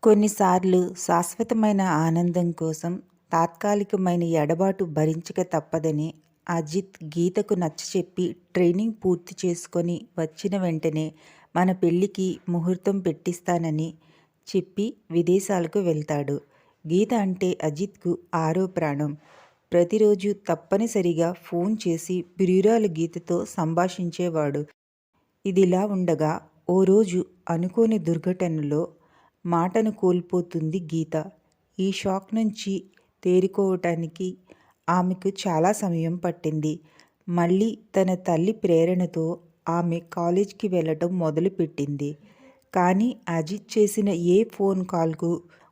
కొన్నిసార్లు శాశ్వతమైన ఆనందం కోసం తాత్కాలికమైన ఎడబాటు భరించక తప్పదని అజిత్ గీతకు నచ్చచెప్పి ట్రైనింగ్ పూర్తి చేసుకొని వచ్చిన వెంటనే మన పెళ్ళికి ముహూర్తం పెట్టిస్తానని చెప్పి విదేశాలకు వెళ్తాడు. గీత అంటే అజిత్కు ఆరో ప్రాణం. ప్రతిరోజు తప్పనిసరిగా ఫోన్ చేసి ప్రియురాలు గీతతో సంభాషించేవాడు. ఇదిలా ఉండగా ఓ రోజు అనుకోని దుర్ఘటనలో మాటను కోల్పోతుంది గీత. ఈ షాక్ నుంచి తేరుకోవటానికి ఆమెకు చాలా సమయం పట్టింది. మళ్ళీ తన తల్లి ప్రేరణతో ఆమె కాలేజ్కి వెళ్ళటం మొదలుపెట్టింది. కానీ అజిత్ చేసిన ఏ ఫోన్ కాల్కు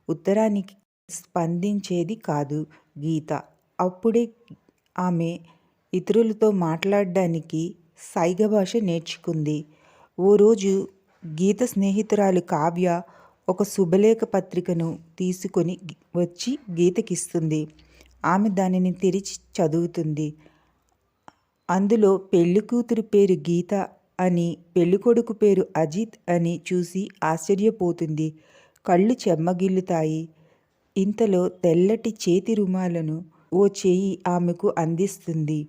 ఉత్తరానికి స్పందించేది కాదు గీత. అప్పుడే ఆమె ఇతరులతో మాట్లాడడానికి సైగ భాష నేర్చుకుంది. ఓ రోజు గీత స్నేహితురాలు కావ్య ఒక శుభలేఖ పత్రికను తీసుకొని వచ్చి గీతకిస్తుంది. ఆమె దానిని తెరిచి చదువుతుంది. అందులో పెళ్ళికూతురు పేరు గీత అని, పెళ్ళికొడుకు పేరు అజిత్ అని చూసి ఆశ్చర్యపోతుంది. కళ్ళు చెమ్మగిల్లుతాయి. ఇంతలో తెల్లటి చేతి రుమాలను ఓ చేయి ఆమెకు అందిస్తుంది.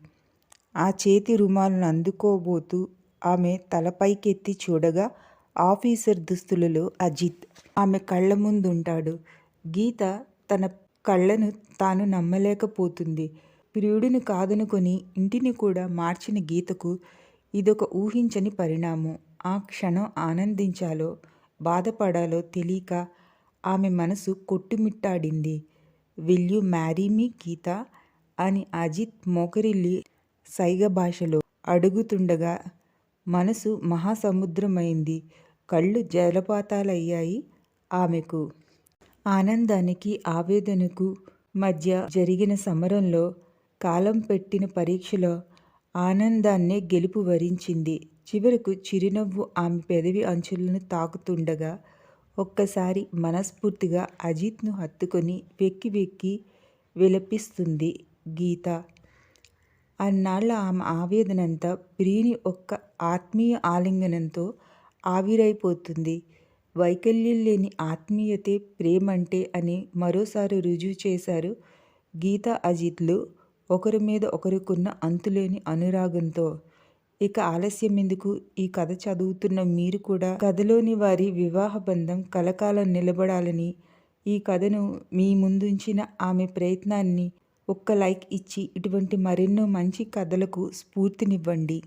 ఆ చేతి రుమాలను అందుకోబోతూ ఆమె తల పైకెత్తి చూడగా ఆఫీసర్ దుస్తులలో అజిత్ ఆమె కళ్ళ ముందుంటాడు. గీత తన కళ్ళను తాను నమ్మలేకపోతుంది. ప్రియుడిని కాదనుకొని ఇంటిని కూడా మార్చిన గీతకు ఇదొక ఊహించని పరిణామం. ఆ క్షణం ఆనందించాలో బాధపడాలో తెలియక ఆమె మనసు కొట్టుమిట్టాడింది. విల్ యు మ్యారీ మీ గీత అని అజిత్ మోకరిల్లి సైగ భాషలో అడుగుతుండగా మనసు మహాసముద్రమైంది. కళ్ళు జలపాతాలయ్యాయి ఆమెకు. ఆనందానికి ఆవేదనకు మధ్య జరిగిన సమరంలో, కాలం పెట్టిన పరీక్షలో ఆనందాన్నే గెలుపు వరించింది. చివరకు చిరునవ్వు ఆమె పెదవి అంచులను తాకుతుండగా ఒక్కసారి మనస్ఫూర్తిగా అజిత్ను హత్తుకొని వెక్కి వెక్కి విలపిస్తుంది గీత. అన్నాళ్ల ఆమె ఆవేదనంతా ప్రియుని ఒక్క ఆత్మీయ ఆలింగనంతో ఆవిరైపోతుంది. వైకల్యం లేని ఆత్మీయతే ప్రేమంటే అని మరోసారి రుజువు చేశారు గీత అజిత్లు ఒకరి మీద ఒకరికున్న అంతులేని అనురాగంతో. ఇక ఆలస్యం ఎందుకు? ఈ కథ చదువుతున్న మీరు కూడా కథలోని వారి వివాహ బంధం కలకాలం నిలబడాలని, ఈ కథను మీ ముందుంచిన ఆమె ప్రయత్నాన్ని ఒక్క లైక్ ఇచ్చి ఇటువంటి మరెన్నో మంచి కథలకు స్ఫూర్తినివ్వండి.